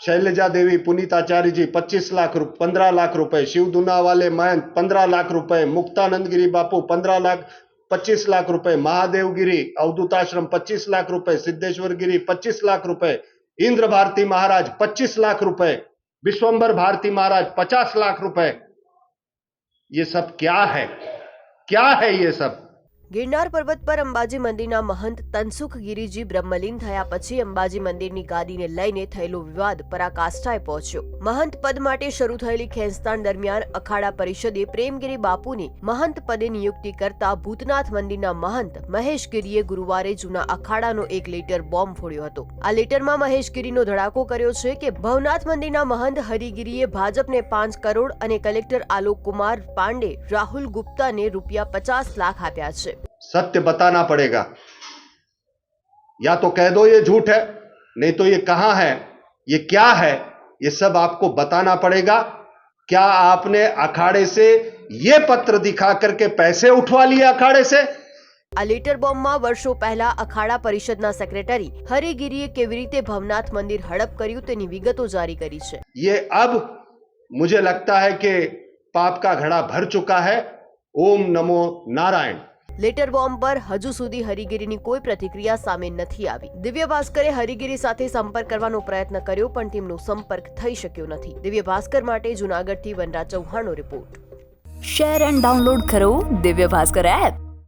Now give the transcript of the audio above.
शैलजा देवी पुनीताचार्य जी 25 लाख 15 लाख रुपए, शिव दूना वाले महंत 15 लाख रुपए, मुक्तानंद गिरी बापू 15 लाख 25 लाख रुपए, महादेव गिरी अवधूताश्रम 25 लाख रुपए, सिद्धेश्वर गिरी 25 लाख रुपए, इंद्र भारती महाराज 25 लाख रुपए, विश्वंभर भारती महाराज 50 लाख रुपए। ये सब क्या है? क्या है ये सब? ગિરનાર પર્વત પર અંબાજી મંદિરના મહંત તનસુખ ગિરીજી બ્રહ્મલીન થયા પછી અંબાજી મંદિરની ગાદીને લઈને થયેલો વિવાદ પરાકાષ્ઠાએ પહોંચ્યો। મહંત પદ માટે શરૂ થયેલી ખેંચતાણ દરમિયાન અખાડા પરિષદે પ્રેમગીરી બાપુની મહંત પદે નિયુક્તિ કરતા ભૂતનાથ મંદિરના મહંત મહેશ ગિરીએ ગુરુવારે જૂના અખાડાનો એક લેટર બોમ્બ ફોડ્યો હતો। આ લેટરમાં મહેશ ગિરીનો ધડાકો કર્યો છે કે ભવનાથ મંદિરના મહંત હરિગીરીએ ભાજપને 5 કરોડ અને કલેક્ટર આલોક કુમાર પાંડે રાહુલ ગુપ્તાને ₹50 લાખ આપ્યા છે। सत्य बताना पड़ेगा, या तो कह दो ये झूठ है, नहीं तो ये कहां है, ये क्या है, ये सब आपको बताना पड़ेगा। क्या आपने अखाड़े से ये पत्र दिखा करके पैसे उठवा लिए अखाड़े से? આ લેટર બોમ્બમાં વર્ષો પહેલા અખાડા પરિષદના સેક્રેટરી હરિગીરીએ કેવી રીતે ભવનાથ મંદિર હડપ કર્યું તેની વિગતો જારી કરી છે। ये अब मुझे लगता है कि पाप का घड़ा भर चुका है। ओम नमो नारायण। લેટર બોમ્બ પર હજુ સુધી હરિગીરીની કોઈ પ્રતિક્રિયા સામે નથી આવી। દિવ્ય ભાસ્કરે હરિગીરી સાથે સંપર્ક કરવાનો પ્રયત્ન કર્યો પણ તેમનો સંપર્ક થઈ શક્યો નથી। દિવ્ય ભાસ્કર માટે જૂનાગઢથી વનરાજ ચૌહાણનો રિપોર્ટ। શેર એન્ડ ડાઉનલોડ કરો દિવ્ય ભાસ્કર એપ।